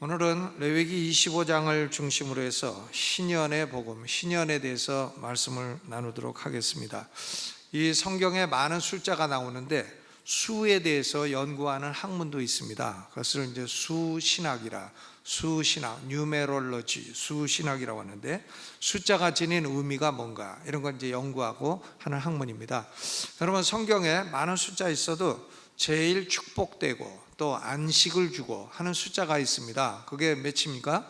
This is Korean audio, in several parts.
오늘은 레위기 25장을 중심으로 해서 신년의 복음, 신년에 대해서 말씀을 나누도록 하겠습니다. 이 성경에 많은 숫자가 나오는데 수에 대해서 연구하는 학문도 있습니다. 그것을 이제 수신학이라, 수신학, 뉴메롤로지, 수신학이라고 하는데 숫자가 지닌 의미가 뭔가 이런 건 이제 연구하고 하는 학문입니다. 여러분, 성경에 많은 숫자 있어도 제일 축복되고 또 안식을 주고 하는 숫자가 있습니다. 그게 몇입니까?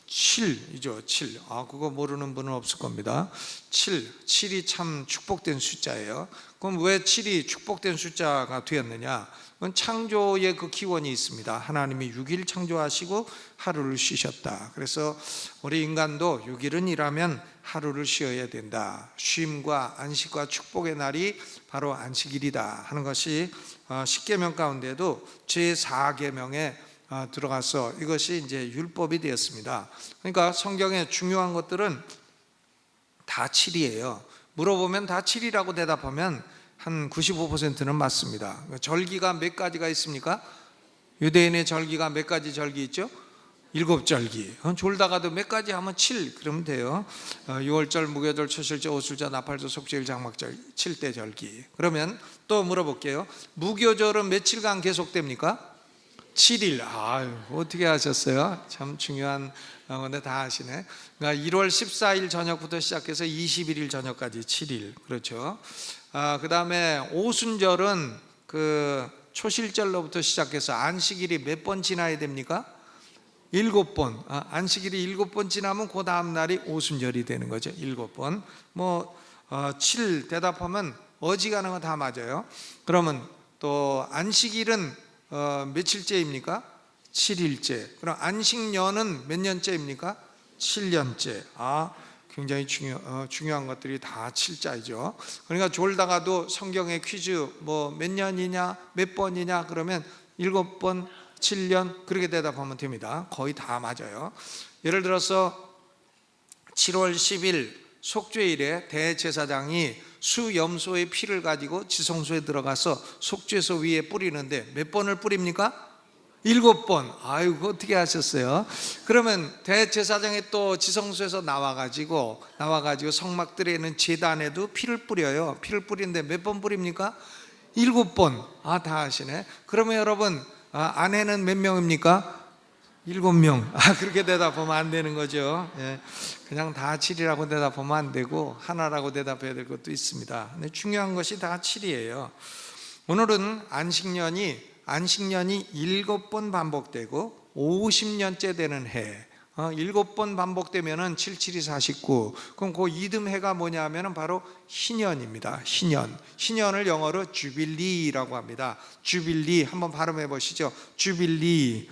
7이죠. 7. 그거 모르는 분은 없을 겁니다. 7이 참 축복된 숫자예요. 그럼 왜 7이 축복된 숫자가 되었느냐? 그건 창조의 그 기원이 있습니다. 하나님이 6일 창조하시고 하루를 쉬셨다. 그래서 우리 인간도 6일은 일하면 하루를 쉬어야 된다. 쉼과 안식과 축복의 날이 바로 안식일이다 하는 것이 10계명 가운데도 제4계명에 들어가서 이것이 이제 율법이 되었습니다. 그러니까 성경에 중요한 것들은 다 7이에요. 물어보면 다 7이라고 대답하면 한 95%는 맞습니다. 절기가 몇 가지가 있습니까? 유대인의 절기가 몇 가지 절기 있죠? 7절기. 졸다가도 몇 가지 하면 7 그러면 돼요. 6월절, 무교절, 초실절, 오술절, 나팔절, 속죄일, 장막절 7대 절기. 그러면 또 물어볼게요. 무교절은 며칠간 계속됩니까? 7일. 어떻게 하셨어요? 참 중요한 건데 다 하시네. 그러니까 1월 14일 저녁부터 시작해서 21일 저녁까지 7일. 그렇죠. 그 다음에 오순절은 그 초실절로부터 시작해서 안식일이 몇 번 지나야 됩니까? 7번. 안식일이 7번 지나면 그 다음 날이 오순절이 되는 거죠. 7번. 7 대답하면 어지간한 거 다 맞아요. 그러면 또 안식일은 며칠째입니까? 7일째. 그럼 안식년은 몇 년째입니까? 7년째. 굉장히 중요한 것들이 다 7자이죠. 그러니까 졸다가도 성경의 퀴즈 몇 년이냐, 몇 번이냐 그러면 7번, 7년 그렇게 대답하면 됩니다. 거의 다 맞아요. 예를 들어서 7월 10일 속죄일에 대제사장이 수염소의 피를 가지고 지성소에 들어가서 속죄소 위에 뿌리는데 몇 번을 뿌립니까? 7번. 그거 어떻게 하셨어요? 그러면 대제사장이 또 지성소에서 나와가지고 성막들에 있는 제단에도 피를 뿌려요. 피를 뿌리는데 몇 번 뿌립니까? 7번. 다 하시네. 그러면 여러분, 아내는 몇 명입니까? 7명. 그렇게 대답하면 안 되는 거죠. 그냥 다 7이라고 대답하면 안 되고 하나라고 대답해야 될 것도 있습니다. 근데 중요한 것이 다 7이에요. 오늘은 안식년이 7번 반복되고 50년째 되는 해. 7번 반복되면은 7, 7이 49. 그럼 그 이듬해가 뭐냐 하면은 바로 희년입니다. 희년을 영어로 주빌리라고 합니다. 주빌리 한번 발음해 보시죠. 주빌리.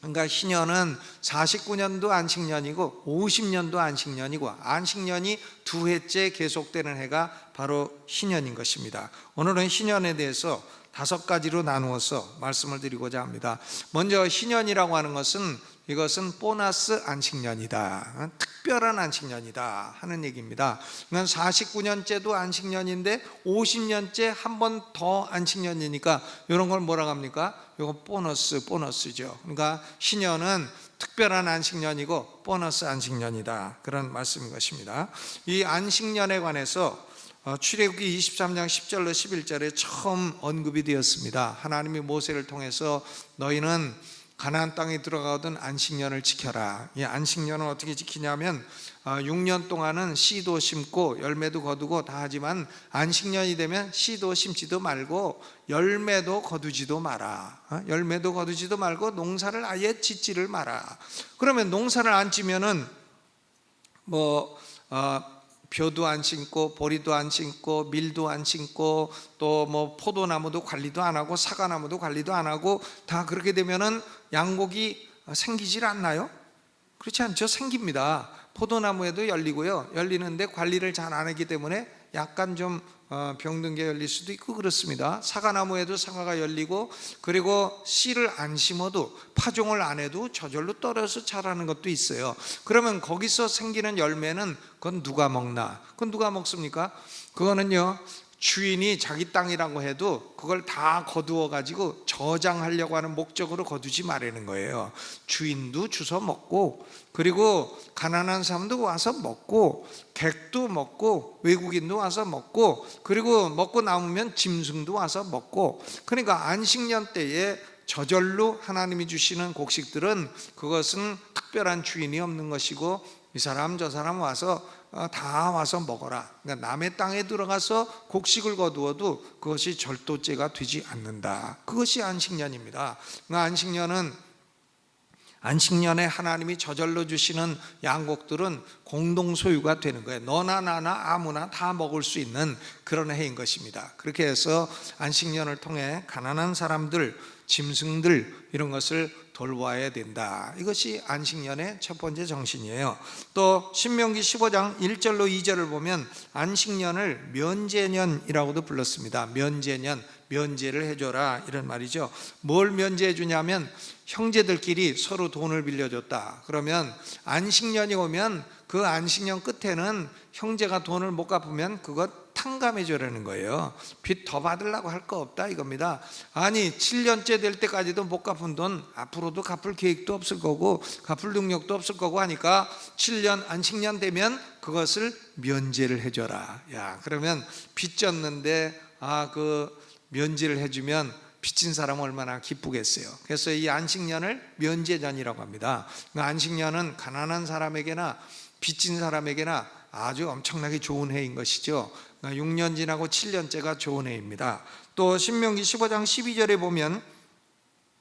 그러니까 희년은 49년도 안식년이고 50년도 안식년이고 안식년이 2해째 계속되는 해가 바로 희년인 것입니다. 오늘은 희년에 대해서 5가지로 나누어서 말씀을 드리고자 합니다. 먼저 희년이라고 하는 것은 이것은 보너스 안식년이다, 특별한 안식년이다 하는 얘기입니다. 그러니까 49년째도 안식년인데 50년째 한 번 더 안식년이니까 이런 걸 뭐라고 합니까? 이거 보너스죠. 그러니까 희년은 특별한 안식년이고 보너스 안식년이다, 그런 말씀인 것입니다. 이 안식년에 관해서 출애굽기 23장 10절로 11절에 처음 언급이 되었습니다. 하나님이 모세를 통해서 너희는 가나안 땅에 들어가거든 안식년을 지켜라. 이 안식년은 어떻게 지키냐면 6년 동안은 씨도 심고 열매도 거두고 다 하지만 안식년이 되면 씨도 심지도 말고 열매도 거두지도 마라. 열매도 거두지도 말고 농사를 아예 짓지를 마라. 그러면 농사를 안 지면은 벼도 안 심고 보리도 안 심고 밀도 안 심고 또 포도나무도 관리도 안 하고 사과나무도 관리도 안 하고 다 그렇게 되면은 양곡이 생기질 않나요? 그렇지 않죠? 생깁니다. 포도나무에도 열리고요. 열리는데 관리를 잘 안 하기 때문에 약간 좀 병든 게 열릴 수도 있고 그렇습니다. 사과나무에도 사과가 열리고, 그리고 씨를 안 심어도 파종을 안 해도 저절로 떨어져서 자라는 것도 있어요. 그러면 거기서 생기는 열매는 그건 누가 먹나? 그건 누가 먹습니까? 그거는요 주인이 자기 땅이라고 해도 그걸 다 거두어 가지고 저장하려고 하는 목적으로 거두지 말라는 거예요. 주인도 주워 먹고, 그리고 가난한 사람도 와서 먹고, 객도 먹고, 외국인도 와서 먹고, 그리고 먹고 남으면 짐승도 와서 먹고. 그러니까 안식년 때에 저절로 하나님이 주시는 곡식들은 그것은 특별한 주인이 없는 것이고, 이 사람 저 사람 와서 다 와서 먹어라. 그러니까 남의 땅에 들어가서 곡식을 거두어도 그것이 절도죄가 되지 않는다. 그것이 안식년입니다. 그러니까 안식년에 하나님이 저절로 주시는 양곡들은 공동 소유가 되는 거예요. 너나 나나 아무나 다 먹을 수 있는 그런 해인 것입니다. 그렇게 해서 안식년을 통해 가난한 사람들, 짐승들 이런 것을 돌보아야 된다. 이것이 안식년의 첫 번째 정신이에요. 또 신명기 15장 1절로 2절을 보면 안식년을 면제년이라고도 불렀습니다. 면제년, 면제를 해줘라 이런 말이죠. 뭘 면제해 주냐면 형제들끼리 서로 돈을 빌려줬다. 그러면 안식년이 오면 그 안식년 끝에는 형제가 돈을 못 갚으면 그것 탕감해 주라는 거예요. 빚 더 받으려고 할 거 없다 이겁니다. 아니 7년째 될 때까지도 못 갚은 돈 앞으로도 갚을 계획도 없을 거고 갚을 능력도 없을 거고 하니까 7년 안식년 되면 그것을 면제를 해줘라. 야, 그러면 빚 졌는데 그 면제를 해주면 빚진 사람은 얼마나 기쁘겠어요. 그래서 이 안식년을 면제년이라고 합니다. 안식년은 가난한 사람에게나 빚진 사람에게나 아주 엄청나게 좋은 해인 것이죠. 6년 지나고 7년째가 좋은 해입니다. 또 신명기 15장 12절에 보면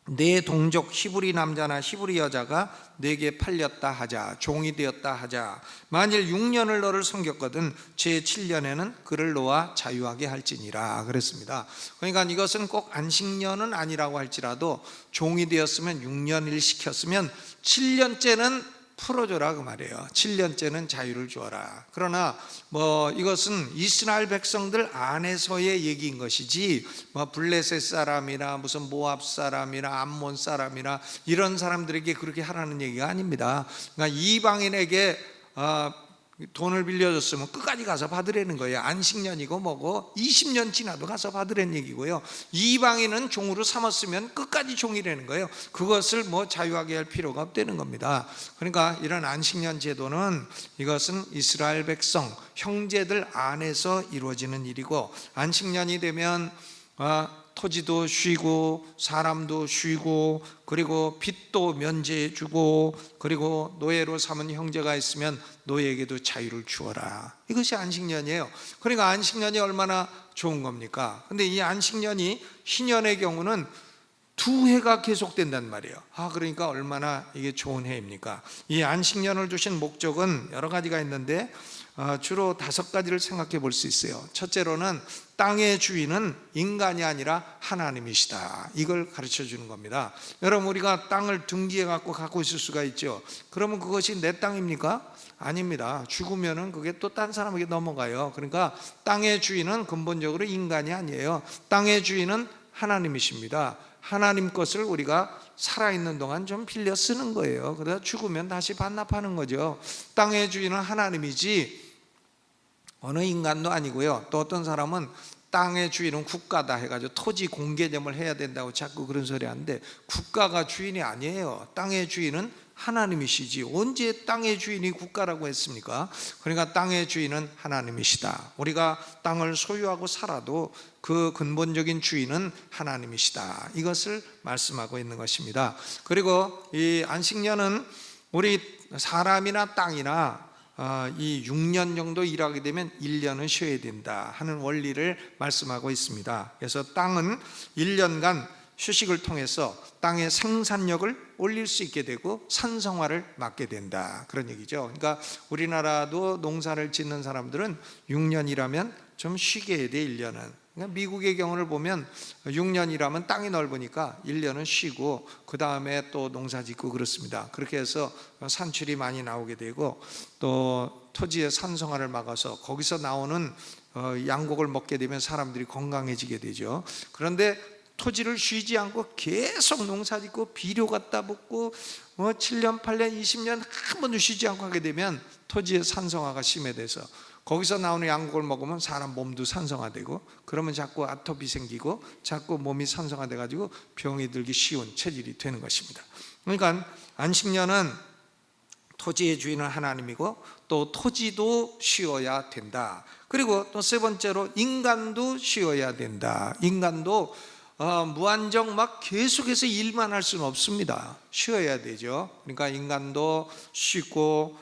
내 동족 히브리 남자나 히브리 여자가 내게 팔렸다 하자, 종이 되었다 하자, 만일 6년을 너를 섬겼거든 제7년에는 그를 놓아 자유하게 할지니라 그랬습니다. 그러니까 이것은 꼭 안식년은 아니라고 할지라도 종이 되었으면 6년 일 시켰으면 7년째는 풀어줘라 그 말이에요. 7년째는 자유를 주어라. 그러나 이것은 이스라엘 백성들 안에서의 얘기인 것이지 블레셋 사람이나 무슨 모압 사람이나 암몬 사람이나 이런 사람들에게 그렇게 하라는 얘기가 아닙니다. 그러니까 이방인에게 돈을 빌려줬으면 끝까지 가서 받으라는 거예요. 안식년이고 뭐고 20년 지나도 가서 받으라는 얘기고요. 이방인은 종으로 삼았으면 끝까지 종이라는 거예요. 그것을 자유하게 할 필요가 없다는 겁니다. 그러니까 이런 안식년 제도는 이것은 이스라엘 백성 형제들 안에서 이루어지는 일이고, 안식년이 되면 토지도 쉬고 사람도 쉬고 그리고 빚도 면제해 주고 그리고 노예로 삼은 형제가 있으면 노예에게도 자유를 주어라. 이것이 안식년이에요. 그러니까 안식년이 얼마나 좋은 겁니까? 근데 이 안식년이 희년의 경우는 2해가 계속된단 말이에요. 그러니까 얼마나 이게 좋은 해입니까? 이 안식년을 주신 목적은 여러 가지가 있는데 주로 5가지를 생각해 볼 수 있어요. 첫째로는 땅의 주인은 인간이 아니라 하나님이시다. 이걸 가르쳐 주는 겁니다. 여러분, 우리가 땅을 등기해 갖고 있을 수가 있죠. 그러면 그것이 내 땅입니까? 아닙니다. 죽으면은 그게 또 딴 사람에게 넘어가요. 그러니까 땅의 주인은 근본적으로 인간이 아니에요. 땅의 주인은 하나님이십니다. 하나님 것을 우리가 살아있는 동안 좀 빌려 쓰는 거예요. 그러다 죽으면 다시 반납하는 거죠. 땅의 주인은 하나님이지 어느 인간도 아니고요. 또 어떤 사람은 땅의 주인은 국가다 해가지고 토지 공개념을 해야 된다고 자꾸 그런 소리 하는데, 국가가 주인이 아니에요. 땅의 주인은 하나님이시지 언제 땅의 주인이 국가라고 했습니까? 그러니까 땅의 주인은 하나님이시다. 우리가 땅을 소유하고 살아도 그 근본적인 주인은 하나님이시다. 이것을 말씀하고 있는 것입니다. 그리고 이 안식년은 우리 사람이나 땅이나 이 6년 정도 일하게 되면 1년은 쉬어야 된다 하는 원리를 말씀하고 있습니다. 그래서 땅은 1년간 휴식을 통해서 땅의 생산력을 올릴 수 있게 되고 산성화를 막게 된다, 그런 얘기죠. 그러니까 우리나라도 농사를 짓는 사람들은 6년 일하면 좀 쉬게 해야 돼. 1년은. 그러니까 미국의 경우를 보면 6년 일하면 땅이 넓으니까 1년은 쉬고 그 다음에 또 농사 짓고 그렇습니다. 그렇게 해서 산출이 많이 나오게 되고 또 토지의 산성화를 막아서 거기서 나오는 양곡을 먹게 되면 사람들이 건강해지게 되죠. 그런데 토지를 쉬지 않고 계속 농사 짓고 비료 갖다 붓고 7년, 8년, 20년 한 번도 쉬지 않고 하게 되면 토지의 산성화가 심해져서 거기서 나오는 양곡을 먹으면 사람 몸도 산성화되고, 그러면 자꾸 아토피 생기고 자꾸 몸이 산성화돼 가지고 병이 들기 쉬운 체질이 되는 것입니다. 그러니까 안식년은 토지의 주인은 하나님이고 또 토지도 쉬어야 된다. 그리고 또 세 번째로 인간도 쉬어야 된다. 인간도 무한정 막 계속해서 일만 할 수는 없습니다. 쉬어야 되죠. 그러니까 인간도 쉬고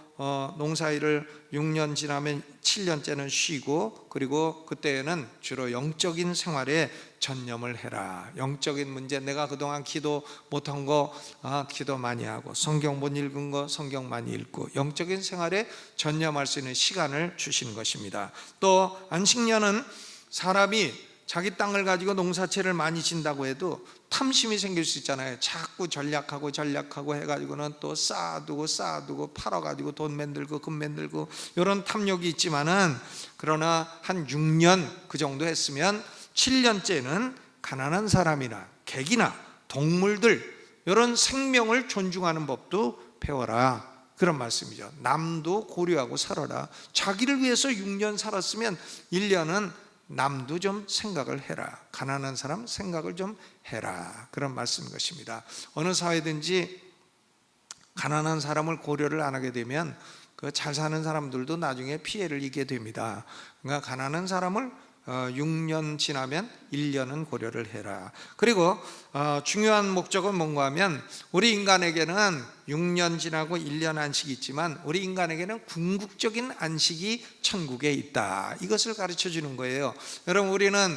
농사일을 6년 지나면 7년째는 쉬고, 그리고 그때에는 주로 영적인 생활에 전념을 해라. 영적인 문제, 내가 그동안 기도 못한 거 기도 많이 하고, 성경 못 읽은 거 성경 많이 읽고, 영적인 생활에 전념할 수 있는 시간을 주시는 것입니다. 또 안식년은 사람이 자기 땅을 가지고 농사채를 많이 진다고 해도 탐심이 생길 수 있잖아요. 자꾸 전략하고 해가지고는 또 쌓아두고 팔아가지고 돈 만들고 금 만들고 이런 탐욕이 있지만은, 그러나 한 6년 그 정도 했으면 7년째는 가난한 사람이나 객이나 동물들, 이런 생명을 존중하는 법도 배워라, 그런 말씀이죠. 남도 고려하고 살아라. 자기를 위해서 6년 살았으면 1년은 남도 좀 생각을 해라. 가난한 사람 생각을 좀 해라, 그런 말씀인 것입니다. 어느 사회든지 가난한 사람을 고려를 안 하게 되면 그 잘 사는 사람들도 나중에 피해를 입게 됩니다. 그러니까 가난한 사람을 6년 지나면 1년은 고려를 해라. 그리고 중요한 목적은 뭔가 하면, 우리 인간에게는 6년 지나고 1년 안식이 있지만 우리 인간에게는 궁극적인 안식이 천국에 있다. 이것을 가르쳐 주는 거예요. 여러분, 우리는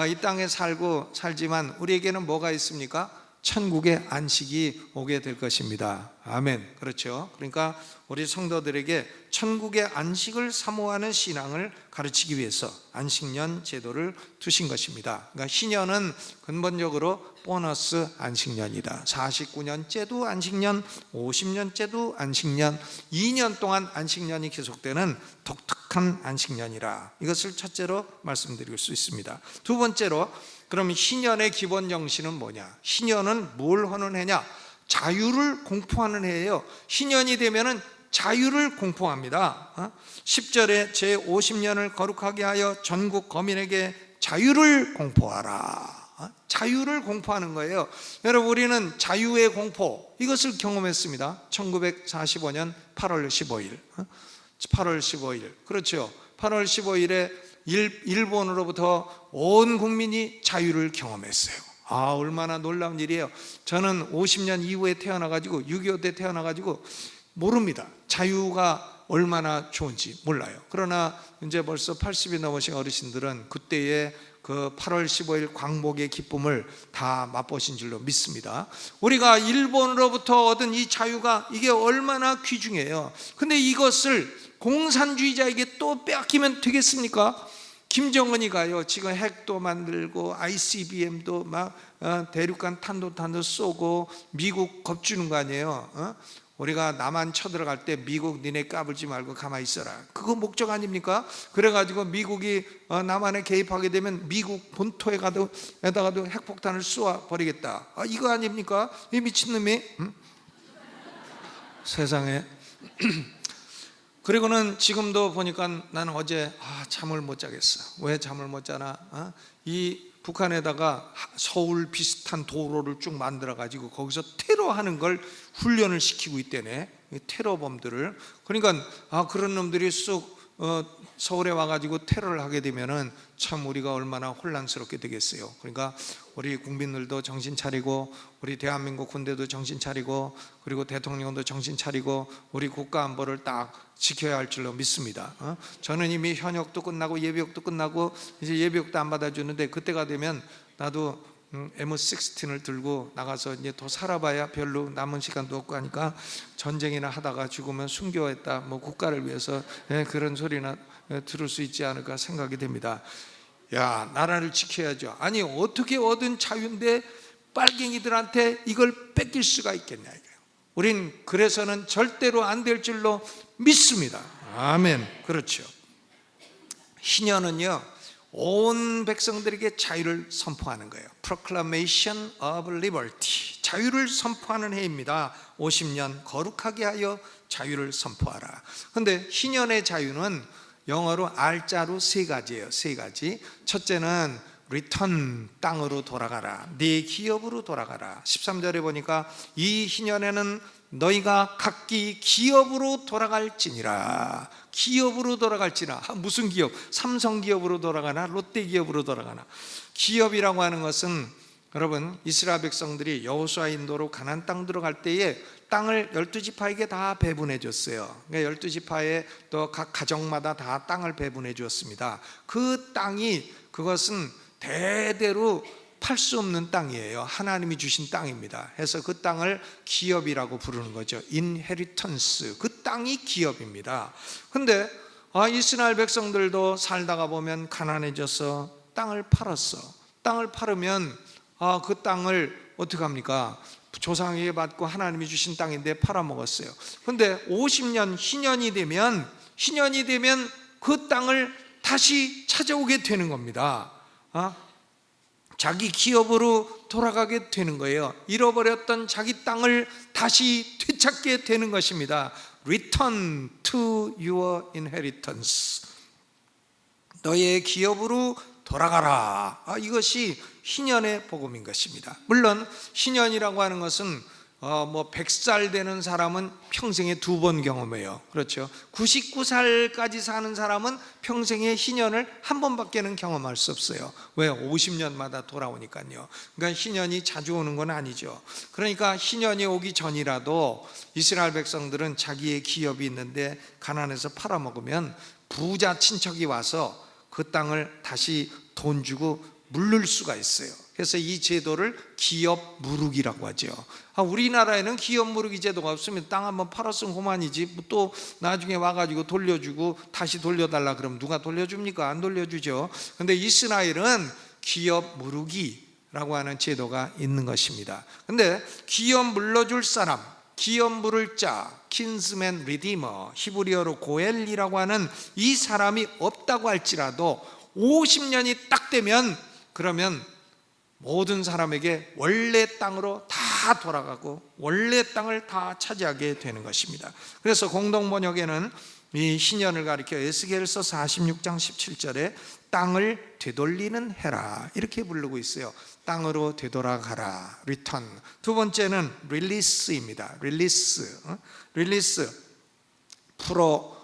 이 땅에 살지만 우리에게는 뭐가 있습니까? 천국의 안식이 오게 될 것입니다. 아멘. 그렇죠. 그러니까 우리 성도들에게 천국의 안식을 사모하는 신앙을 가르치기 위해서 안식년 제도를 두신 것입니다. 그러니까 신년은 근본적으로 보너스 안식년이다. 49년째도 안식년, 50년째도 안식년, 2년 동안 안식년이 계속되는 독특한 안식년이라, 이것을 첫째로 말씀드릴 수 있습니다. 두 번째로, 그럼 신년의 기본 정신은 뭐냐? 신년은 뭘 하는 해냐? 자유를 공포하는 해예요. 신년이 되면은 자유를 공포합니다. 10절에 제 50년을 거룩하게 하여 전국 거민에게 자유를 공포하라. 자유를 공포하는 거예요. 여러분, 우리는 자유의 공포, 이것을 경험했습니다. 1945년 8월 15일 8월 15일 그렇죠. 8월 15일에 일본으로부터 온 국민이 자유를 경험했어요. 얼마나 놀라운 일이에요. 저는 50년 이후에 태어나가지고 6.25 때 태어나가지고 모릅니다. 자유가 얼마나 좋은지 몰라요. 그러나 이제 벌써 80이 넘으신 어르신들은 그때의 그 8월 15일 광복의 기쁨을 다 맛보신 줄로 믿습니다. 우리가 일본으로부터 얻은 이 자유가 이게 얼마나 귀중해요. 근데 이것을 공산주의자에게 또 빼앗기면 되겠습니까? 김정은이 가요. 지금 핵도 만들고 ICBM도 막 대륙간 탄도 쏘고 미국 겁주는 거 아니에요. 우리가 남한 쳐들어갈 때 미국 니네 까불지 말고 가만히 있어라, 그거 목적 아닙니까? 그래가지고 미국이 남한에 개입하게 되면 미국 본토에다가도 핵폭탄을 쏘아 버리겠다, 이거 아닙니까? 이 미친놈이 세상에. 그리고는 지금도 보니까 나는 어제 잠을 못 자겠어. 왜 잠을 못 자나? 이 북한에다가 서울 비슷한 도로를 쭉 만들어 가지고 거기서 테러하는 걸 훈련을 시키고 있대네, 테러범들을. 그러니까 그런 놈들이 쑥 서울에 와가지고 테러를 하게 되면은 참 우리가 얼마나 혼란스럽게 되겠어요. 그러니까 우리 국민들도 정신 차리고, 우리 대한민국 군대도 정신 차리고, 그리고 대통령도 정신 차리고 우리 국가 안보를 딱 지켜야 할 줄로 믿습니다. 저는 이미 현역도 끝나고 예비역도 끝나고 이제 예비역도 안 받아주는데, 그때가 되면 나도 M16을 들고 나가서 이제 더 살아봐야 별로 남은 시간도 없고 하니까, 전쟁이나 하다가 죽으면 순교했다, 뭐 국가를 위해서 그런 소리나 들을 수 있지 않을까 생각이 됩니다. 야, 나라를 지켜야죠. 아니, 어떻게 얻은 자유인데 빨갱이들한테 이걸 뺏길 수가 있겠냐 이거예요. 우린 그래서는 절대로 안 될 줄로 믿습니다. 아멘. 그렇죠. 신년은요, 온 백성들에게 자유를 선포하는 거예요. Proclamation of Liberty, 자유를 선포하는 해입니다. 50년 거룩하게 하여 자유를 선포하라. 그런데 신년의 자유는 영어로 R자로 세 가지예요. 세 가지. 첫째는 return, 땅으로 돌아가라. 네 기업으로 돌아가라. 13절에 보니까 이 희년에는 너희가 각기 기업으로 돌아갈지니라. 기업으로 돌아갈지나. 무슨 기업? 삼성 기업으로 돌아가나 롯데 기업으로 돌아가나. 기업이라고 하는 것은 여러분, 이스라엘 백성들이 여호수아 인도로 가나안 땅 들어갈 때에 땅을 12지파에게 다 배분해 줬어요. 그러니까 12지파에 또 각 가정마다 다 땅을 배분해 주었습니다. 그 땅이, 그것은 대대로 팔 수 없는 땅이에요. 하나님이 주신 땅입니다. 해서 그 땅을 기업이라고 부르는 거죠. 인헤리턴스. 그 땅이 기업입니다. 근데 이스라엘 백성들도 살다가 보면 가난해져서 땅을 팔았어. 땅을 팔으면 그 땅을 어떻게 합니까? 조상에게 받고 하나님이 주신 땅인데 팔아먹었어요. 근데 50년 희년이 되면 그 땅을 다시 찾아오게 되는 겁니다. 자기 기업으로 돌아가게 되는 거예요. 잃어버렸던 자기 땅을 다시 되찾게 되는 것입니다. Return to your inheritance. 너의 기업으로 돌아가라. 이것이 희년의 복음인 것입니다. 물론 희년이라고 하는 것은 100살 되는 사람은 평생에 2번 경험해요. 그렇죠. 99살까지 사는 사람은 평생에 희년을 한 번밖에는 경험할 수 없어요. 왜? 50년마다 돌아오니까요. 그러니까 희년이 자주 오는 건 아니죠. 그러니까 희년이 오기 전이라도 이스라엘 백성들은 자기의 기업이 있는데 가난해서 팔아먹으면 부자 친척이 와서 그 땅을 다시 돈 주고 물릴 수가 있어요. 그래서 이 제도를 기업 무르기라고 하죠. 우리나라에는 기업 무르기 제도가 없으면 땅 한번 팔았으면 그만이지, 또 나중에 와가지고 돌려주고 다시 돌려달라 그러면 누가 돌려줍니까? 안 돌려주죠. 근데 이스라엘은 기업 무르기라고 하는 제도가 있는 것입니다. 근데 기업 물러줄 사람, 기업 물을 자, 킨스맨 리디머, 히브리어로 고엘이라고 하는 이 사람이 없다고 할지라도 50년이 딱 되면, 그러면 모든 사람에게 원래 땅으로 다 돌아가고 원래 땅을 다 차지하게 되는 것입니다. 그래서 공동번역에는 이 희년을 가리켜 에스겔서 46장 17절에 땅을 되돌리는 해라 이렇게 부르고 있어요. 땅으로 되돌아가라, return. 두 번째는 release입니다. release, 풀어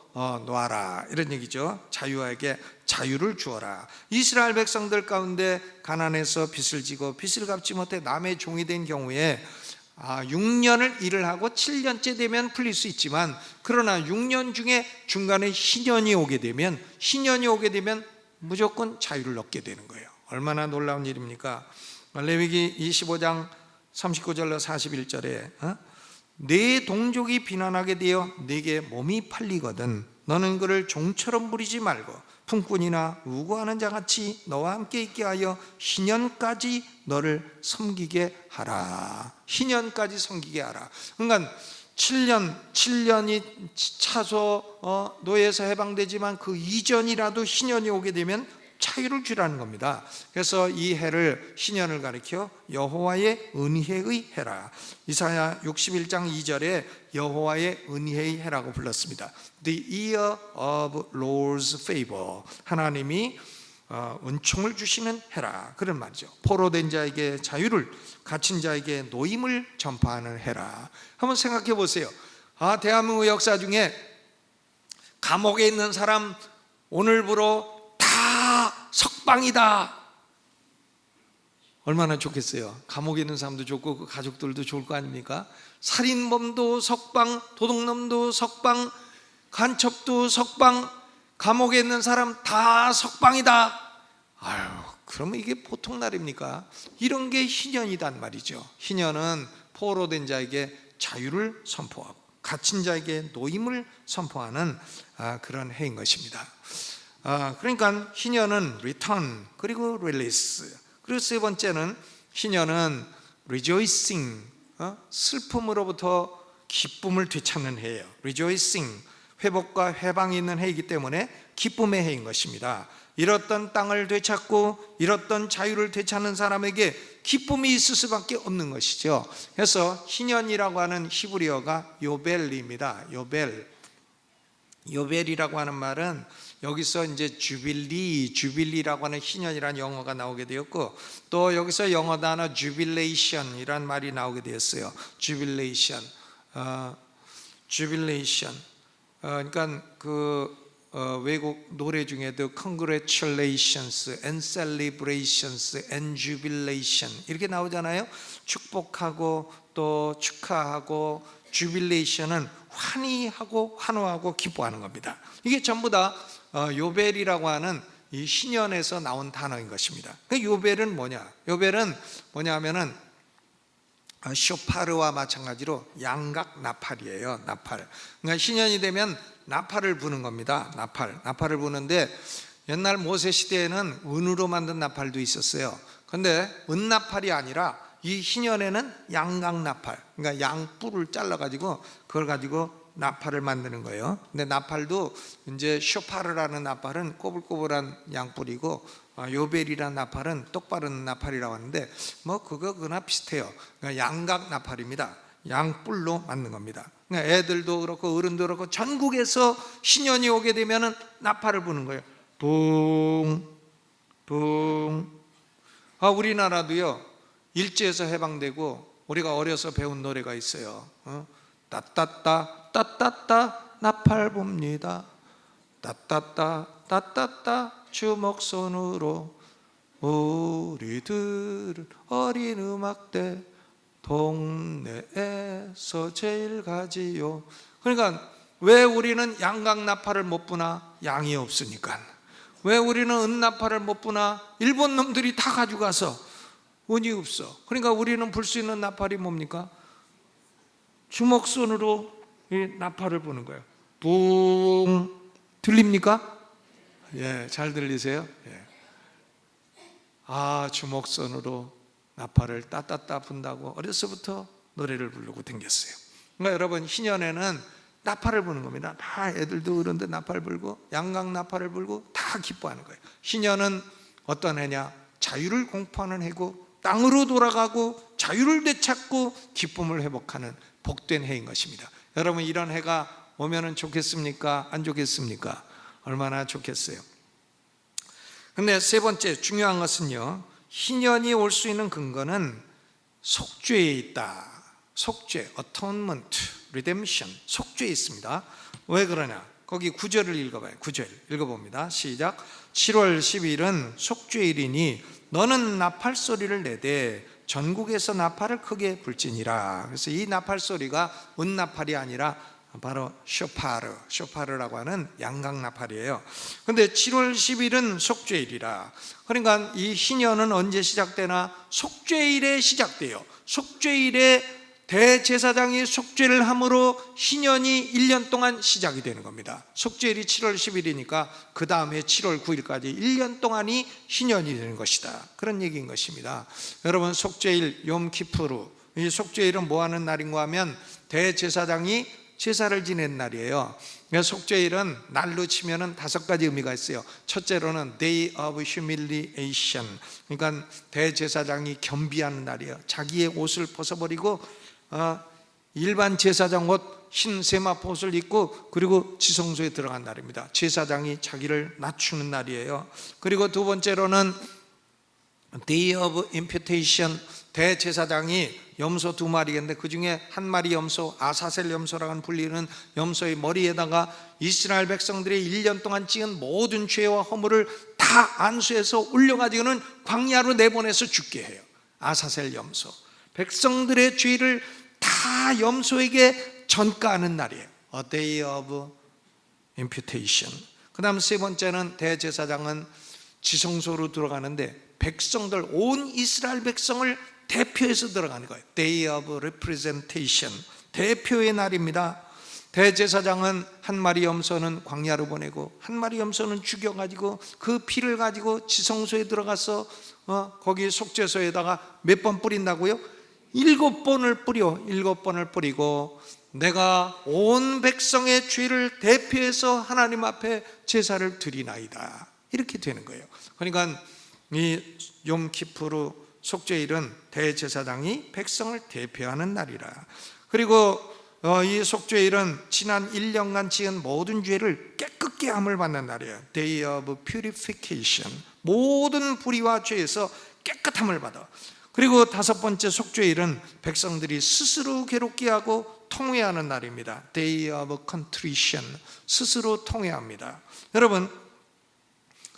놓아라 이런 얘기죠. 자유에게 자유를 주어라. 이스라엘 백성들 가운데 가난해서 빚을 지고 빚을 갚지 못해 남의 종이 된 경우에 6년을 일을 하고 7년째 되면 풀릴 수 있지만, 그러나 6년 중에 중간에 희년이 오게 되면 무조건 자유를 얻게 되는 거예요. 얼마나 놀라운 일입니까? 레위기 25장 39절로 41절에 내 동족이 비난하게 되어 네게 몸이 팔리거든 너는 그를 종처럼 부리지 말고 품꾼이나 우고하는 자같이 너와 함께 있게 하여 희년까지 너를 섬기게 하라. 희년까지 섬기게 하라. 그러니까 7년이 차서 노예에서 해방되지만 그 이전이라도 희년이 오게 되면 자유를 주라는 겁니다. 그래서 이 해를 희년을 가리켜 여호와의 은혜의 해라. 이사야 61장 2절에 여호와의 은혜의 해라고 불렀습니다. The year of Lord's favor. 하나님이 은총을 주시는 해라 그런 말이죠. 포로된 자에게 자유를, 갇힌 자에게 노임을 전파하는 해라. 한번 생각해 보세요. 대한민국 역사 중에 감옥에 있는 사람 오늘부로 다 석방이다. 얼마나 좋겠어요. 감옥에 있는 사람도 좋고 그 가족들도 좋을 거 아닙니까? 살인범도 석방, 도둑놈도 석방, 간첩도 석방, 감옥에 있는 사람 다 석방이다. 그러면 이게 보통 날입니까? 이런 게 희년이단 말이죠. 희년은 포로된 자에게 자유를 선포하고 갇힌 자에게 노임을 선포하는 그런 해인 것입니다. 그러니까 희년은 return 그리고 release. 그리고 세 번째는 희년은 rejoicing, 슬픔으로부터 기쁨을 되찾는 해예요. rejoicing, 회복과 해방이 있는 해이기 때문에 기쁨의 해인 것입니다. 잃었던 땅을 되찾고 잃었던 자유를 되찾는 사람에게 기쁨이 있을 수밖에 없는 것이죠. 그래서 희년이라고 하는 히브리어가 요벨입니다. 요벨이라고 하는 말은 여기서 이제 주빌리라고 하는 희년이라는 영어가 나오게 되었고, 또 여기서 영어 단어 jubilation이란 말이 나오게 되었어요. jubilation. 그러니까 외국 노래 중에도 congratulations and celebrations and jubilation 이렇게 나오잖아요. 축복하고 또 축하하고, jubilation은 환희하고 환호하고 기뻐하는 겁니다. 이게 전부 다 요벨이라고 하는 이 신년에서 나온 단어인 것입니다. 요벨은 뭐냐? 요벨은 뭐냐면은 쇼파르와 마찬가지로 양각 나팔이에요. 나팔. 그러니까 신년이 되면 나팔을 부는 겁니다. 나팔을 부는데, 옛날 모세 시대에는 은으로 만든 나팔도 있었어요. 그런데 은나팔이 아니라 이 희년에는 양각 나팔, 그러니까 양뿔을 잘라가지고 그걸 가지고 나팔을 만드는 거예요. 근데 나팔도 이제 쇼파르라는 나팔은 꼬불꼬불한 양뿔이고, 요벨이라는 나팔은 똑바른 나팔이라고 하는데, 그거나 비슷해요. 그러니까 양각 나팔입니다. 양뿔로 만든 겁니다. 그러니까 애들도 그렇고 어른도 그렇고 전국에서 신년이 오게 되면은 나팔을 부는 거예요. 붕, 붕. 우리나라도요, 일제에서 해방되고 우리가 어려서 배운 노래가 있어요. 따따따 따따따 나팔 봅니다. 따따따 따따따 주먹손으로 우리들 어린 음악대 동네에서 제일 가지요. 그러니까 왜 우리는 양각 나팔을 못 부나? 양이 없으니까. 왜 우리는 은나팔을 못 부나? 일본 놈들이 다 가져가서 은이 없어. 그러니까 우리는 불 수 있는 나팔이 뭡니까? 주먹손으로 이 나팔을 부는 거예요. 붕. 들립니까? 예, 잘 들리세요? 예. 주먹손으로 나팔을 따따따 분다고 어려서부터 노래를 부르고 댕겼어요. 그러니까 여러분, 희년에는 나팔을 부는 겁니다. 다 애들도 어른도 나팔 불고 양각 나팔을 불고 다 기뻐하는 거예요. 희년은 어떤 해냐? 자유를 공포하는 해고, 땅으로 돌아가고 자유를 되찾고 기쁨을 회복하는 복된 해인 것입니다. 여러분, 이런 해가 오면은 좋겠습니까? 안 좋겠습니까? 얼마나 좋겠어요. 근데 세 번째 중요한 것은요, 희년이 올 수 있는 근거는 속죄에 있다. 속죄, atonement, redemption, 속죄에 있습니다. 왜 그러냐? 거기 9절을 읽어봐요. 9절 읽어봅니다. 시작. 7월 10일은 속죄일이니 너는 나팔 소리를 내되 전국에서 나팔을 크게 불지니라. 그래서 이 나팔 소리가 은나팔이 아니라 바로 쇼파르라고 하는 양각 나팔이에요. 근데 7월 10일은 속죄일이라. 그러니까 이 희년은 언제 시작되나? 속죄일에 시작돼요. 속죄일에 대제사장이 속죄를 함으로 희년이 1년 동안 시작이 되는 겁니다. 속죄일이 7월 10일이니까 그 다음에 7월 9일까지 1년 동안이 희년이 되는 것이다. 그런 얘기인 것입니다. 여러분, 속죄일 욤키푸르, 이 속죄일은 뭐 하는 날인가 하면 대제사장이 제사를 지낸 날이에요. 속죄일은 날로 치면은 5가지 의미가 있어요. 첫째로는 Day of Humiliation, 그러니까 대제사장이 겸비하는 날이에요. 자기의 옷을 벗어버리고 일반 제사장 옷 흰 세마포 옷을 입고 그리고 지성소에 들어간 날입니다. 제사장이 자기를 낮추는 날이에요. 그리고 두 번째로는 Day of Imputation, 대제사장이 염소 2마리인데 그 중에 한 마리 염소, 아사셀 염소라고 불리는 염소의 머리에다가 이스라엘 백성들이 1년 동안 지은 모든 죄와 허물을 다 안수해서 올려가지고는 광야로 내보내서 죽게 해요. 아사셀 염소, 백성들의 죄를 다 염소에게 전가하는 날이에요. A day of imputation. 그 다음 세 번째는 대제사장은 지성소로 들어가는데 백성들, 온 이스라엘 백성을 대표해서 들어가는 거예요. Day of representation, 대표의 날입니다. 대제사장은 한 마리 염소는 광야로 보내고 한 마리 염소는 죽여가지고 그 피를 가지고 지성소에 들어가서 거기 속죄소에다가 몇 번 뿌린다고요? 7번을 뿌려. 7번을 뿌리고 내가 온 백성의 죄를 대표해서 하나님 앞에 제사를 드리나이다. 이렇게 되는 거예요. 그러니까 이 욤키푸르 속죄일은 대제사장이 백성을 대표하는 날이라. 그리고 이 속죄일은 지난 1년간 지은 모든 죄를 깨끗 깨끗게 함을 받는 날이에요. Day of Purification. 모든 불의와 죄에서 깨끗함을 받아. 그리고 다섯 번째 속죄일은 백성들이 스스로 괴롭게 하고 통회하는 날입니다. Day of Contrition. 스스로 통회합니다. 여러분,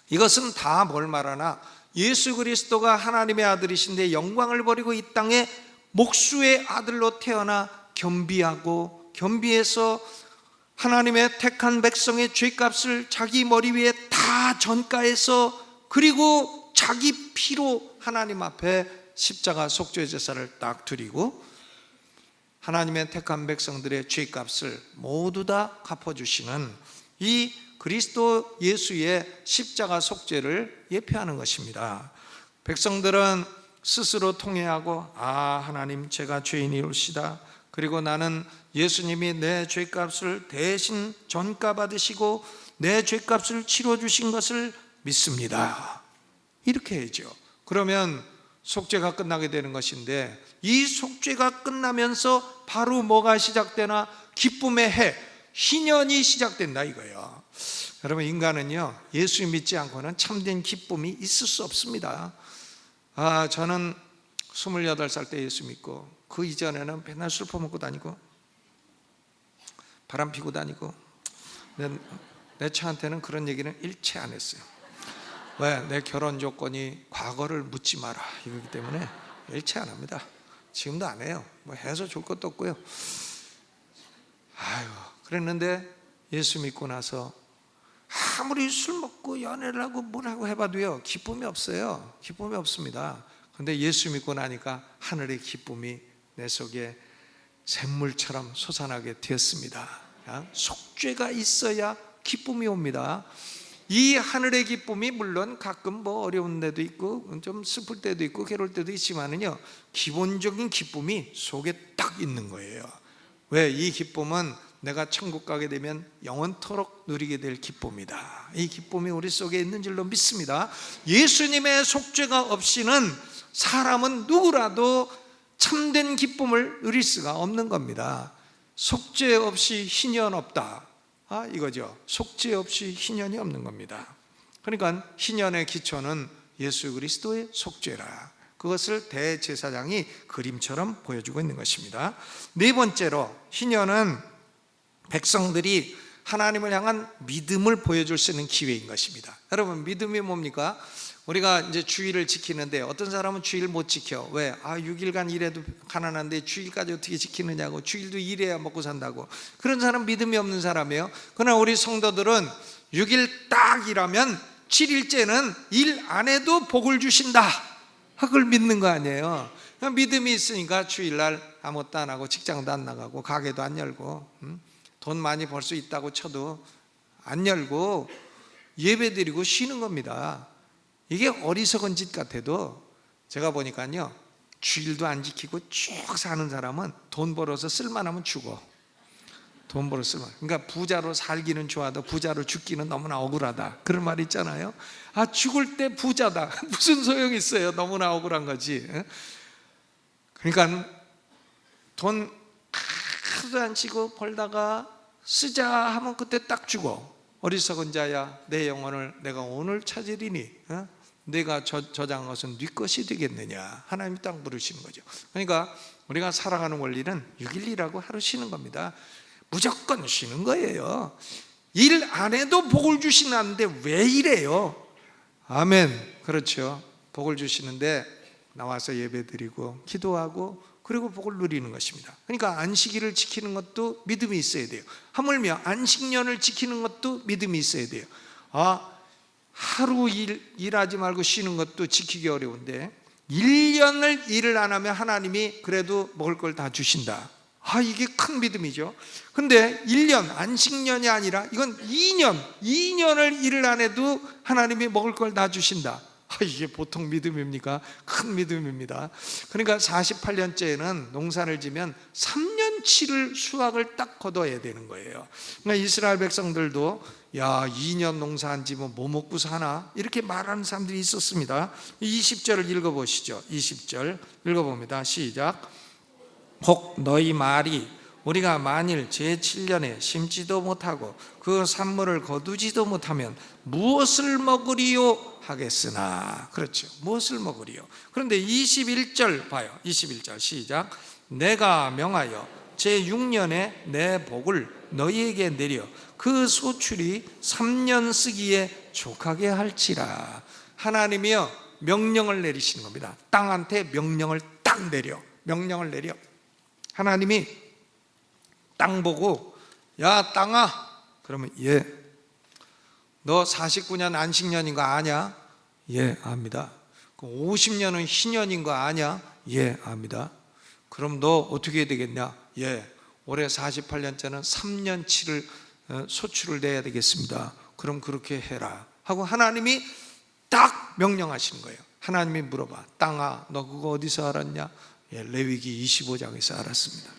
이것은 다 뭘 말하나, 예수 그리스도가 하나님의 아들이신데 영광을 버리고 이 땅에 목수의 아들로 태어나 겸비하고, 겸비해서 하나님의 택한 백성의 죄값을 자기 머리 위에 다 전가해서, 그리고 자기 피로 하나님 앞에 십자가 속죄 제사를 딱 드리고 하나님의 택한 백성들의 죄값을 모두 다 갚아주시는 이 그리스도 예수의 십자가 속죄를 예표하는 것입니다. 백성들은 스스로 통회하고, 하나님, 제가 죄인이옵시다. 그리고 나는 예수님이 내 죄값을 대신 전가받으시고 내 죄값을 치러주신 것을 믿습니다. 이렇게 해야죠. 그러면 속죄가 끝나게 되는 것인데, 이 속죄가 끝나면서 바로 뭐가 시작되나? 기쁨의 해, 희년이 시작된다 이거예요. 여러분, 인간은요, 예수 믿지 않고는 참된 기쁨이 있을 수 없습니다. 저는 28살 때 예수 믿고, 그 이전에는 맨날 술 퍼먹고 다니고 바람 피고 다니고, 내 차한테는 그런 얘기는 일체 안 했어요. 왜? 내 결혼 조건이 과거를 묻지 마라 이거기 때문에 일체 안 합니다. 지금도 안 해요. 뭐 해서 좋을 것도 없고요. 그랬는데 예수 믿고 나서 아무리 술 먹고 연애를 하고 뭘 하고 해봐도요, 기쁨이 없어요. 기쁨이 없습니다. 근데 예수 믿고 나니까 하늘의 기쁨이 내 속에 샘물처럼 솟아나게 되었습니다. 속죄가 있어야 기쁨이 옵니다. 이 하늘의 기쁨이 물론 가끔 뭐 어려운 데도 있고 좀 슬플 때도 있고 괴로울 때도 있지만은요, 기본적인 기쁨이 속에 딱 있는 거예요. 왜? 이 기쁨은 내가 천국 가게 되면 영원토록 누리게 될 기쁨이다. 이 기쁨이 우리 속에 있는 줄로 믿습니다. 예수님의 속죄가 없이는 사람은 누구라도 참된 기쁨을 누릴 수가 없는 겁니다. 속죄 없이 희년 없다, 이거죠. 속죄 없이 희년이 없는 겁니다. 그러니까 희년의 기초는 예수 그리스도의 속죄라. 그것을 대제사장이 그림처럼 보여주고 있는 것입니다. 네 번째로, 희년은 백성들이 하나님을 향한 믿음을 보여줄 수 있는 기회인 것입니다. 여러분, 믿음이 뭡니까? 우리가 이제 주일을 지키는데 어떤 사람은 주일 못 지켜. 왜? 6일간 일해도 가난한데 주일까지 어떻게 지키느냐고, 주일도 일해야 먹고 산다고. 그런 사람 믿음이 없는 사람이에요. 그러나 우리 성도들은 6일 딱 일하면 7일째는 일 안 해도 복을 주신다, 그걸 믿는 거 아니에요. 믿음이 있으니까 주일날 아무것도 안 하고 직장도 안 나가고 가게도 안 열고 돈 많이 벌 수 있다고 쳐도 안 열고 예배드리고 쉬는 겁니다. 이게 어리석은 짓 같아도 제가 보니까요, 주일도 안 지키고 쭉 사는 사람은 돈 벌어서 쓸만하면 죽어. 돈 벌어 쓸만. 그러니까 부자로 살기는 좋아도 부자로 죽기는 너무나 억울하다, 그런 말 있잖아요. 죽을 때 부자다 무슨 소용이 있어요? 너무나 억울한 거지. 그러니까 돈 하나도 안 치고 벌다가 쓰자 하면 그때 딱 죽어. 어리석은 자야, 내 영혼을 내가 오늘 찾으리니 내가 저장한 것은 네 것이 되겠느냐. 하나님이 딱 물으시는 거죠. 그러니까 우리가 살아가는 원리는 6일이라고 하루 쉬는 겁니다. 무조건 쉬는 거예요. 일 안 해도 복을 주시는데 왜 이래요? 아멘. 그렇죠. 복을 주시는데 나와서 예배드리고 기도하고 그리고 복을 누리는 것입니다. 그러니까 안식일을 지키는 것도 믿음이 있어야 돼요. 하물며 안식년을 지키는 것도 믿음이 있어야 돼요. 하루 일하지 말고 쉬는 것도 지키기 어려운데 1년을 일을 안 하면 하나님이 그래도 먹을 걸 다 주신다. 이게 큰 믿음이죠. 근데 1년, 안식년이 아니라 이건 2년을 일을 안 해도 하나님이 먹을 걸 다 주신다. 이게 보통 믿음입니까? 큰 믿음입니다. 그러니까 48년째에는 농사를 지면 3년치를 수확을 딱 거둬야 되는 거예요. 그러니까 이스라엘 백성들도 2년 농사 안 지면 뭐 먹고 사나? 이렇게 말하는 사람들이 있었습니다. 20절을 읽어보시죠. 20절 읽어봅니다. 시작. 혹 너희 말이 우리가 만일 제7년에 심지도 못하고 그 산물을 거두지도 못하면 무엇을 먹으리요 하겠으나. 그렇죠, 무엇을 먹으리요. 그런데 21절 봐요. 21절 시작. 내가 명하여 제6년에 내 복을 너희에게 내려 그 소출이 3년 쓰기에 족하게 할지라. 하나님이요 명령을 내리시는 겁니다. 땅한테 명령을 딱 내려, 명령을 내려. 하나님이 땅 보고, 야 땅아, 그러면 예. 너 49년 안식년인 거 아냐? 예, 압니다. 50년은 희년인 거 아냐? 예, 압니다. 그럼 너 어떻게 해야 되겠냐? 예, 올해 48년째는 3년치를 소출을 내야 되겠습니다. 그럼 그렇게 해라 하고 하나님이 딱 명령하시는 거예요. 하나님이 물어봐. 땅아, 너 그거 어디서 알았냐? 예, 레위기 25장에서 알았습니다.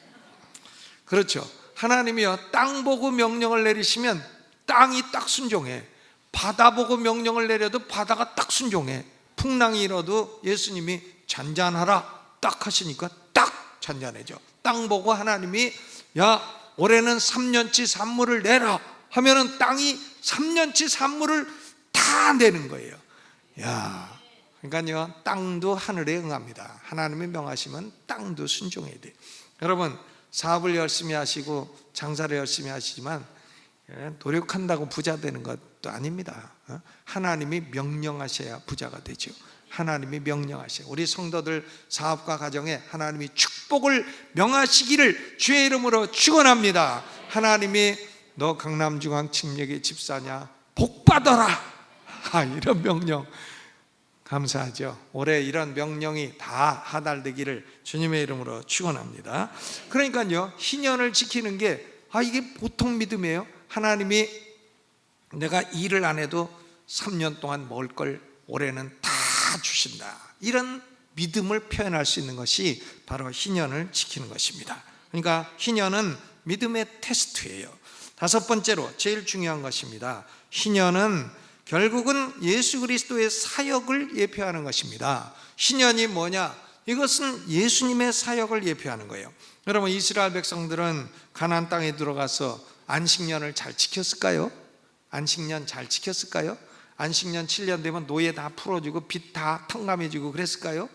그렇죠. 하나님이요 땅 보고 명령을 내리시면 땅이 딱 순종해. 바다 보고 명령을 내려도 바다가 딱 순종해. 풍랑이 일어도 예수님이 잔잔하라 딱 하시니까 딱 잔잔해져. 땅 보고 하나님이 야 올해는 3년치 산물을 내라 하면은 땅이 3년치 산물을 다 내는 거예요. 야, 그러니까요 땅도 하늘에 응합니다. 하나님이 명하시면 땅도 순종해야 돼. 여러분, 사업을 열심히 하시고 장사를 열심히 하시지만 노력한다고 부자 되는 것도 아닙니다. 하나님이 명령하셔야 부자가 되죠. 하나님이 명령하셔야. 우리 성도들 사업과 가정에 하나님이 축복을 명하시기를 주의 이름으로 축원합니다. 하나님이 너 강남중앙 침례교 집사냐? 복 받아라. 이런 명령 감사하죠. 올해 이런 명령이 다 하달되기를 주님의 이름으로 축원합니다. 그러니까요 희년을 지키는 게 이게 보통 믿음이에요. 하나님이 내가 일을 안 해도 3년 동안 먹을 걸 올해는 다 주신다. 이런 믿음을 표현할 수 있는 것이 바로 희년을 지키는 것입니다. 그러니까 희년은 믿음의 테스트예요. 다섯 번째로 제일 중요한 것입니다. 희년은 결국은 예수 그리스도의 사역을 예표하는 것입니다. 희년이 뭐냐? 이것은 예수님의 사역을 예표하는 거예요. 여러분, 이스라엘 백성들은 가나안 땅에 들어가서 안식년을 잘 지켰을까요? 안식년 잘 지켰을까요? 안식년 7년 되면 노예 다 풀어주고 빚 다 탕감해주고 그랬을까요?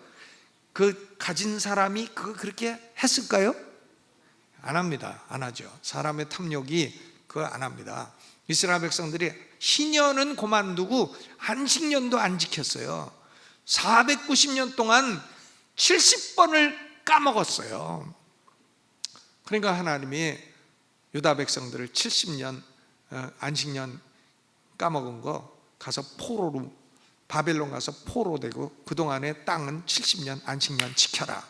그 가진 사람이 그렇게 했을까요? 안 합니다. 안 하죠. 사람의 탐욕이 그거 안 합니다. 이스라엘 백성들이 희년은 그만두고 안식년도 안 지켰어요. 490년 동안 70번을 까먹었어요. 그러니까 하나님이 유다 백성들을 70년 안식년 까먹은 거 가서 포로로, 바벨론 가서 포로 되고 그동안의 땅은 70년 안식년 지켜라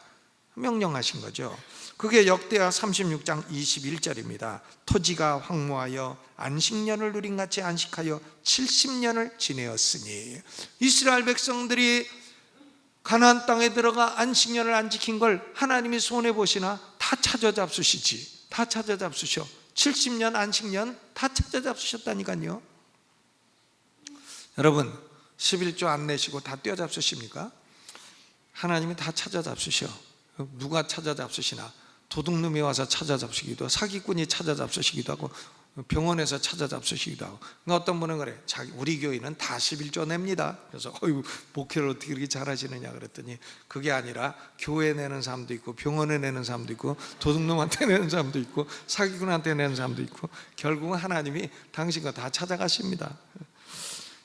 명령하신 거죠. 그게 역대하 36장 21절입니다. 토지가 황무하여 안식년을 누린 같이 안식하여 70년을 지내었으니. 이스라엘 백성들이 가나안 땅에 들어가 안식년을 안 지킨 걸 하나님이 손해보시나? 다 찾아잡수시지. 다 찾아잡수셔. 70년 안식년 다 찾아잡수셨다니까요. 여러분, 11조 안 내시고 다 떼어잡수십니까? 하나님이 다 찾아잡수셔. 누가 찾아잡수시나? 도둑놈이 와서 찾아잡수기도 하고, 사기꾼이 찾아잡수시기도 하고, 병원에서 찾아잡수시기도 하고. 그러니까 어떤 분은 그래, 우리 교회는 다 11조 냅니다. 그래서 목회를 어떻게 그렇게 잘하시느냐 그랬더니 그게 아니라 교회 내는 사람도 있고 병원에 내는 사람도 있고 도둑놈한테 내는 사람도 있고 사기꾼한테 내는 사람도 있고 결국은 하나님이 당신 거 다 찾아가십니다.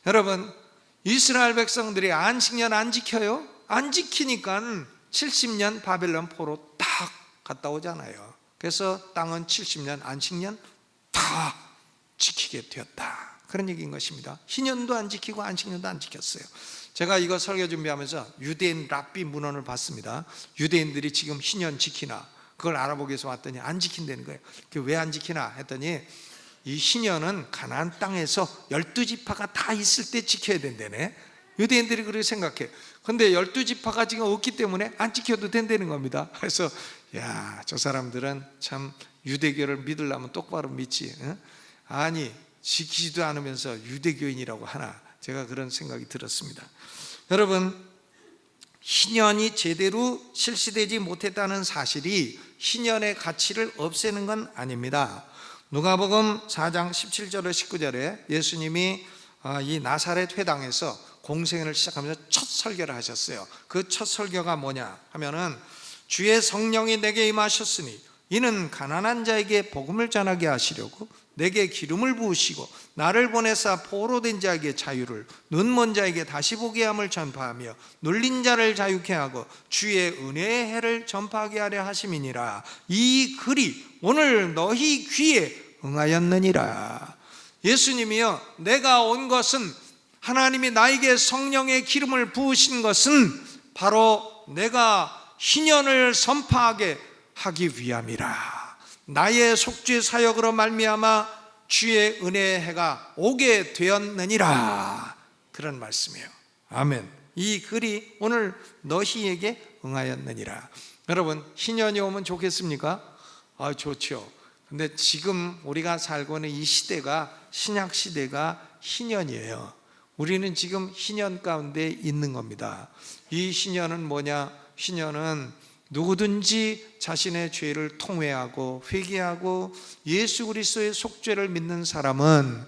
여러분, 이스라엘 백성들이 안식년 안 지켜요? 안 지키니까 70년 바벨론 포로 딱 갔다 오잖아요. 그래서 땅은 70년 안식년 다 지키게 되었다. 그런 얘기인 것입니다. 희년도 안 지키고 안식년도 안 지켰어요. 제가 이거 설교 준비하면서 유대인 랍비 문헌을 봤습니다. 유대인들이 지금 희년 지키나? 그걸 알아보기 위해서 왔더니 안 지킨다는 거예요. 왜 안 지키나 했더니 이 희년은 가나안 땅에서 12지파가 다 있을 때 지켜야 된다네. 유대인들이 그렇게 생각해. 근데 12지파가 지금 없기 때문에 안 지켜도 된다는 겁니다. 그래서 야, 저 사람들은 참 유대교를 믿으려면 똑바로 믿지. 아니, 지키지도 않으면서 유대교인이라고 하나. 제가 그런 생각이 들었습니다. 여러분, 희년이 제대로 실시되지 못했다는 사실이 희년의 가치를 없애는 건 아닙니다. 누가복음 4장 17절에 19절에 예수님이 이 나사렛 회당에서 공생애를 시작하면서 첫 설교를 하셨어요. 그 첫 설교가 뭐냐 하면은, 주의 성령이 내게 임하셨으니 이는 가난한 자에게 복음을 전하게 하시려고 내게 기름을 부으시고 나를 보내사 포로된 자에게 자유를, 눈먼 자에게 다시 보게 함을 전파하며 눌린 자를 자유케 하고 주의 은혜의 해를 전파하게 하려 하심이니라. 이 글이 오늘 너희 귀에 응하였느니라. 예수님이요, 내가 온 것은, 하나님이 나에게 성령의 기름을 부으신 것은 바로 내가 희년을 선포하게 하기 위함이라. 나의 속죄 사역으로 말미암아 주의 은혜의 해가 오게 되었느니라. 그런 말씀이에요. 아멘. 이 글이 오늘 너희에게 응하였느니라. 여러분, 희년이 오면 좋겠습니까? 좋죠. 근데 지금 우리가 살고 있는 이 시대가, 신약 시대가 희년이에요. 우리는 지금 희년 가운데 있는 겁니다. 이 희년은 뭐냐? 희년은 누구든지 자신의 죄를 통회하고 회개하고 예수 그리스도의 속죄를 믿는 사람은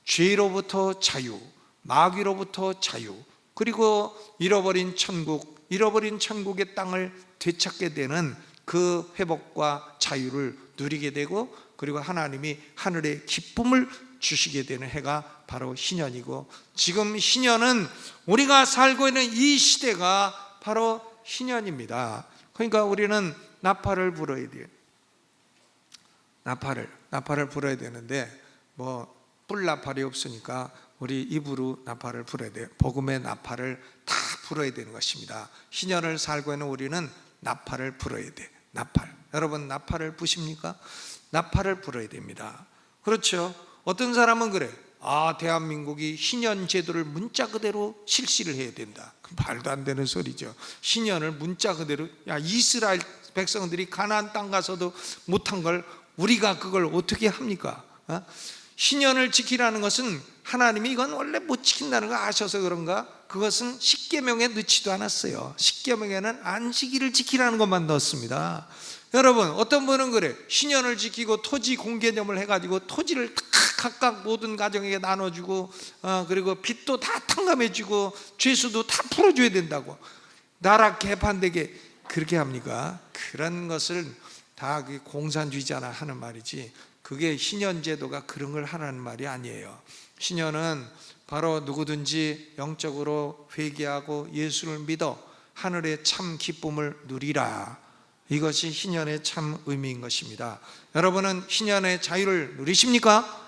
죄로부터 자유, 마귀로부터 자유, 그리고 잃어버린 천국의 땅을 되찾게 되는 그 회복과 자유를 누리게 되고, 그리고 하나님이 하늘의 기쁨을 주시게 되는 해가 바로 희년이고, 지금 희년은 우리가 살고 있는 이 시대가 바로 희년입니다. 그러니까 우리는 나팔을 불어야 돼요. 나팔을 불어야 되는데 뿔나팔이 없으니까 우리 입으로 나팔을 불어야 돼요. 복음의 나팔을 다 불어야 되는 것입니다. 희년을 살고 있는 우리는 나팔을 불어야 돼. 나팔. 여러분, 나팔을 부십니까? 나팔을 불어야 됩니다. 그렇죠. 어떤 사람은 그래. 대한민국이 희년 제도를 문자 그대로 실시를 해야 된다. 말도 안 되는 소리죠. 희년을 문자 그대로, 이스라엘 백성들이 가나안 땅 가서도 못한 걸 우리가 그걸 어떻게 합니까? 희년을 지키라는 것은 하나님이 이건 원래 못 지킨다는 거 아셔서 그런가? 그것은 십계명에 넣지도 않았어요. 십계명에는 안식일을 지키라는 것만 넣었습니다. 여러분, 어떤 분은 그래. 희년을 지키고 토지 공개념을 해가지고 토지를 다 각각 모든 가정에게 나눠주고, 그리고 빚도 다 탕감해주고 죄수도 다 풀어줘야 된다고. 나라 개판되게 그렇게 합니까? 그런 것을 다 공산주의자나 하는 말이지, 그게 희년 제도가 그런 걸 하라는 말이 아니에요. 희년은 바로 누구든지 영적으로 회개하고 예수를 믿어 하늘의 참 기쁨을 누리라. 이것이 희년의 참 의미인 것입니다. 여러분은 희년의 자유를 누리십니까?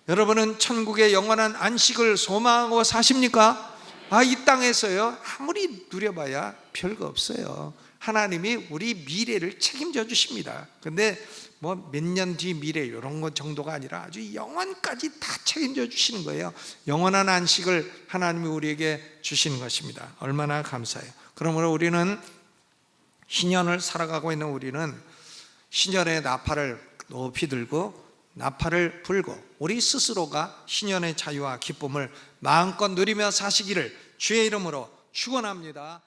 여러분은 천국의 영원한 안식을 소망하고 사십니까? 이 땅에서요, 아무리 누려봐야 별거 없어요. 하나님이 우리 미래를 책임져 주십니다. 근데 몇 년 뒤 미래 이런 것 정도가 아니라 아주 영원까지 다 책임져 주시는 거예요. 영원한 안식을 하나님이 우리에게 주시는 것입니다. 얼마나 감사해요. 그러므로 우리는 희년을 살아가고 있는 우리는 희년의 나팔을 높이 들고 나팔을 불고 우리 스스로가 희년의 자유와 기쁨을 마음껏 누리며 사시기를 주의 이름으로 축원합니다.